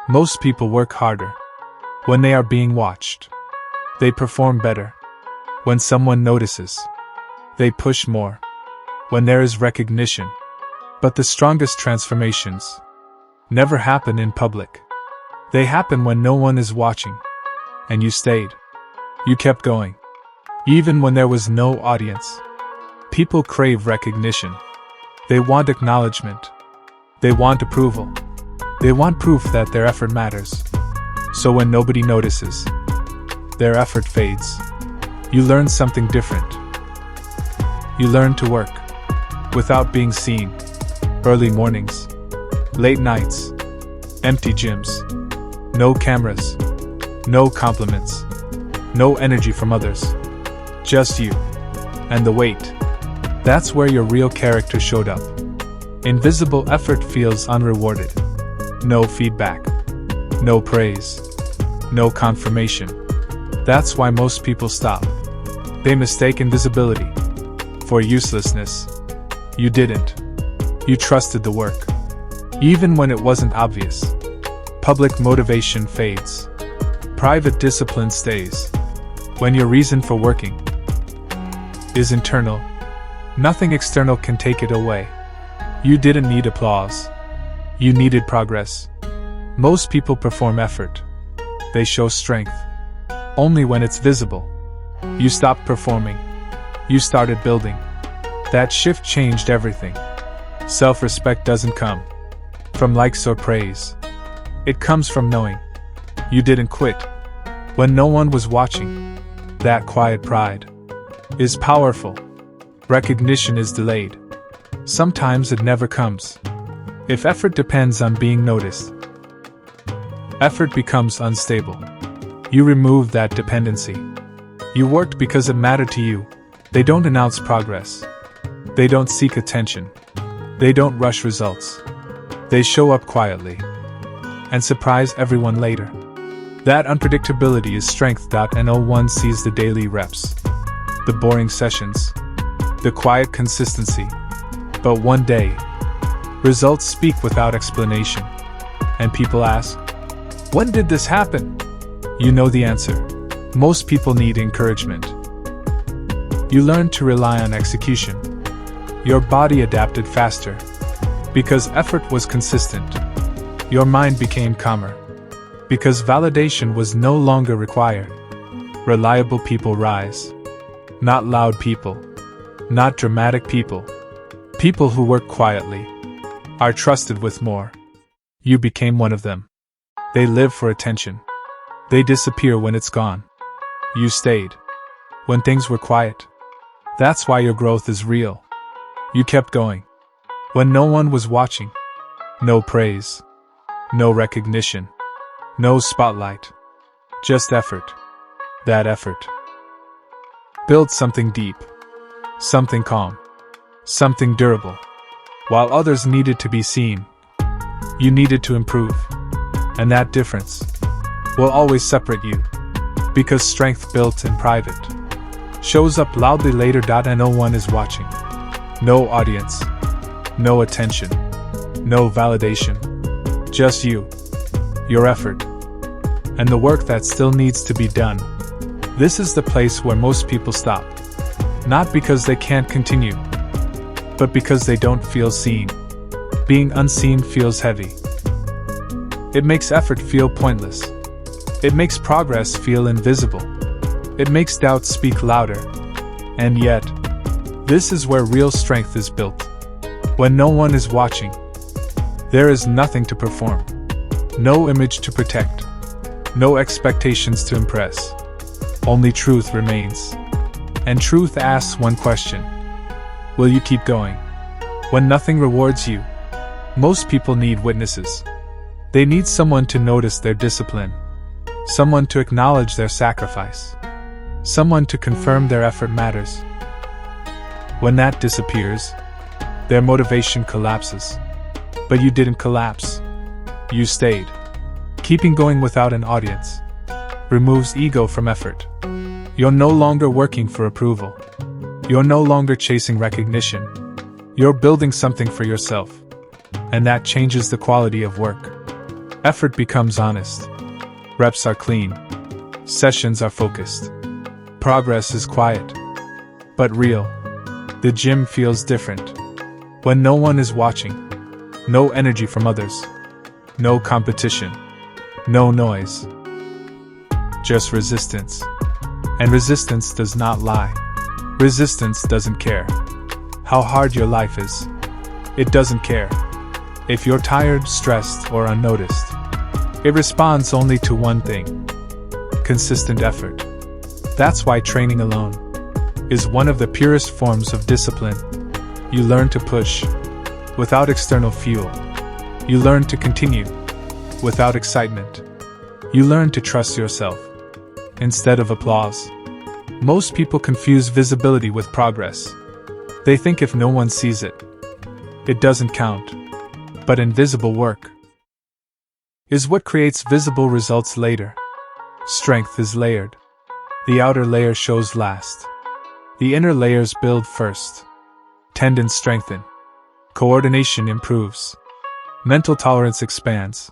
Most people work harder when they are being watched. They perform better when someone notices. They push more when there is recognition. But the strongest transformations never happen in public. They happen when no one is watching. And you stayed. You kept going. Even when there was no audience. People crave recognition. They want acknowledgement. They want approval. They want proof that their effort matters. So when nobody notices, their effort fades. You learn something different. You learn to work without being seen. Early mornings, late nights, empty gyms, no cameras, no compliments, no energy from others, just you and the weight. That's where your real character showed up. Invisible effort feels unrewarded. No feedback, no praise, no confirmation. That's why most people stop. They mistake invisibility for uselessness. You didn't. You trusted the work, even when it wasn't obvious. Public motivation fades. Private discipline stays. When your reason for working is internal, nothing external can take it away. You didn't need applause. You needed progress. Most people perform effort. They show strength only when it's visible. You stopped performing. You started building. That shift changed everything. Self-respect doesn't come from likes or praise. It comes from knowing you didn't quit when no one was watching. That quiet pride is powerful. Recognition is delayed. Sometimes it never comes. If effort depends on being noticed, effort becomes unstable. You remove that dependency. You worked because it mattered to you. They don't announce progress. They don't seek attention. They don't rush results. They show up quietly and surprise everyone later. That unpredictability is strength. No one sees the daily reps, the boring sessions, the quiet consistency. But one day, results speak without explanation. And people ask, when did this happen? You know the answer. Most people need encouragement. You learned to rely on execution. Your body adapted faster because effort was consistent. Your mind became calmer because validation was no longer required. Reliable people rise. Not loud people. Not dramatic people. People who work quietly are trusted with more. You became one of them. They live for attention. They disappear when it's gone. You stayed when things were quiet. That's why your growth is real. You kept going when no one was watching. No praise. No recognition. No spotlight. Just effort. That effort built something deep. Something calm. Something durable. While others needed to be seen, you needed to improve. And that difference will always separate you. Because strength built in private shows up loudly later. No one is watching. No audience. No attention. No validation. Just you. Your effort. And the work that still needs to be done. This is the place where most people stop. Not because they can't continue, but because they don't feel seen. Being unseen feels heavy. It makes effort feel pointless. It makes progress feel invisible. It makes doubt speak louder. And yet, this is where real strength is built. When no one is watching, there is nothing to perform. No image to protect. No expectations to impress. Only truth remains. And truth asks one question. Will you keep going? When nothing rewards you, most people need witnesses. They need someone to notice their discipline. Someone to acknowledge their sacrifice. Someone to confirm their effort matters. When that disappears, their motivation collapses. But you didn't collapse. You stayed. Keeping going without an audience removes ego from effort. You're no longer working for approval. You're no longer chasing recognition. You're building something for yourself. And that changes the quality of work. Effort becomes honest. Reps are clean. Sessions are focused. Progress is quiet, but real. The gym feels different. When no one is watching, no energy from others, no competition, no noise, just resistance. And resistance does not lie. Resistance doesn't care how hard your life is. It doesn't care if you're tired, stressed, or unnoticed. It responds only to one thing: consistent effort. That's why training alone is one of the purest forms of discipline. You learn to push without external fuel. You learn to continue without excitement. You learn to trust yourself instead of applause. Most people confuse visibility with progress. They think if no one sees it, it doesn't count. But invisible work is what creates visible results later. Strength is layered. The outer layer shows last. The inner layers build first. Tendons strengthen. Coordination improves. Mental tolerance expands.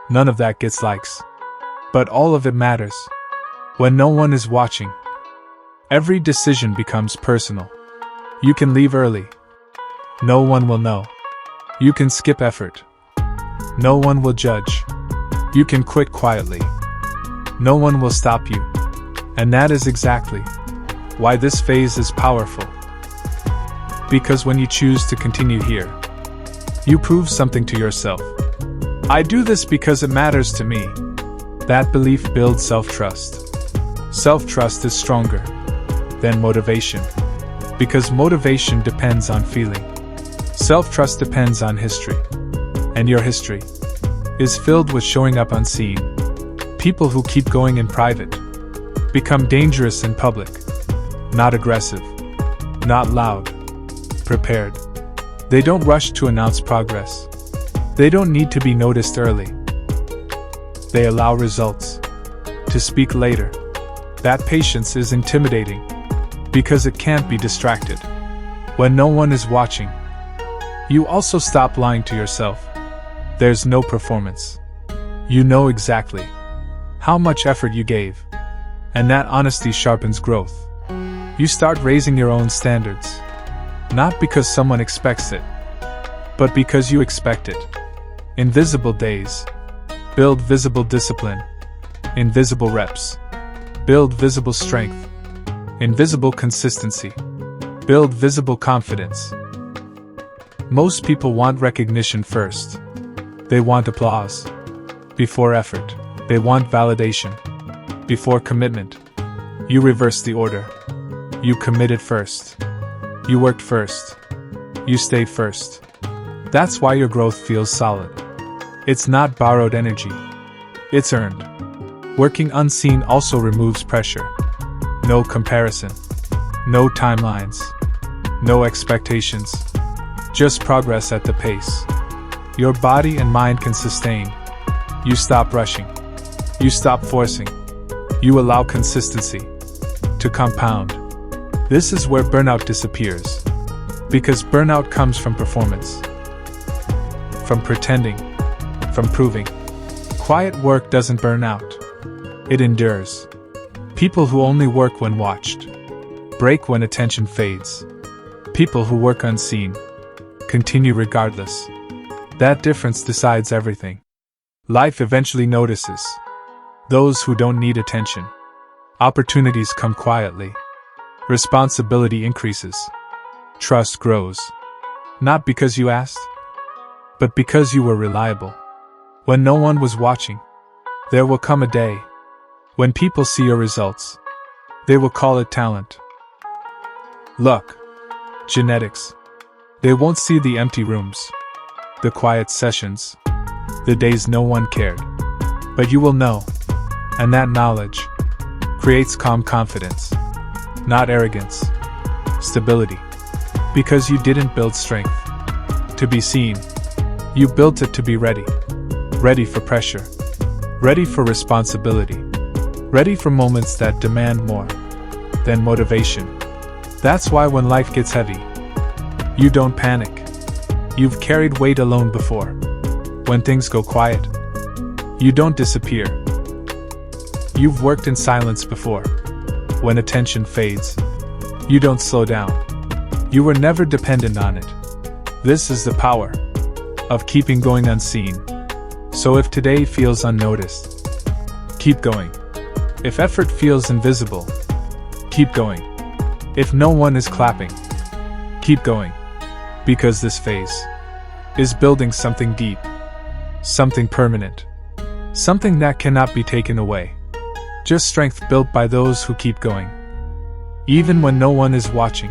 None of that gets likes. But all of it matters. When no one is watching, every decision becomes personal. You can leave early. No one will know. You can skip effort. No one will judge. You can quit quietly. No one will stop you. And that is exactly why this phase is powerful. Because when you choose to continue here, you prove something to yourself. I do this because it matters to me. That belief builds self-trust. Self-trust is stronger than motivation, because motivation depends on feeling. Self-trust depends on history, and your history is filled with showing up unseen. People who keep going in private become dangerous in public. Not aggressive, not loud, prepared. They don't rush to announce progress. They don't need to be noticed early. They allow results to speak later. That patience is intimidating because it can't be distracted. When no one is watching, you also stop lying to yourself. There's no performance. You know exactly how much effort you gave, and that honesty sharpens growth. You start raising your own standards, not because someone expects it, but because you expect it. Invisible days build visible discipline. Invisible reps build visible strength. Invisible consistency build visible confidence. Most people want recognition first. They want applause before effort. They want validation before commitment. You reverse the order. You committed first. You worked first. You stayed first. That's why your growth feels solid. It's not borrowed energy. It's earned. Working unseen also removes pressure. No comparison. No timelines. No expectations. Just progress at the pace your body and mind can sustain. You stop rushing. You stop forcing. You allow consistency to compound. This is where burnout disappears. Because burnout comes from performance, from pretending, from proving. Quiet work doesn't burn out. It endures. People who only work when watched break when attention fades. People who work unseen continue regardless. That difference decides everything. Life eventually notices those who don't need attention. Opportunities come quietly. Responsibility increases. Trust grows. Not because you asked, but because you were reliable. When no one was watching, there will come a day when people see your results. They will call it talent, luck, genetics. They won't see the empty rooms, the quiet sessions, the days no one cared. But you will know, and that knowledge creates calm confidence, not arrogance, stability. Because you didn't build strength to be seen. You built it to be ready. Ready for pressure. Ready for responsibility. Ready for moments that demand more than motivation. That's why when life gets heavy, you don't panic. You've carried weight alone before. When things go quiet, You don't disappear. You've worked in silence before. When attention fades, you don't slow down. You were never dependent on it. This is the power of keeping going unseen. So if today feels unnoticed, keep going. If effort feels invisible, keep going. If no one is clapping, keep going. Because this phase is building something deep, something permanent, something that cannot be taken away. Just strength built by those who keep going. Even when no one is watching.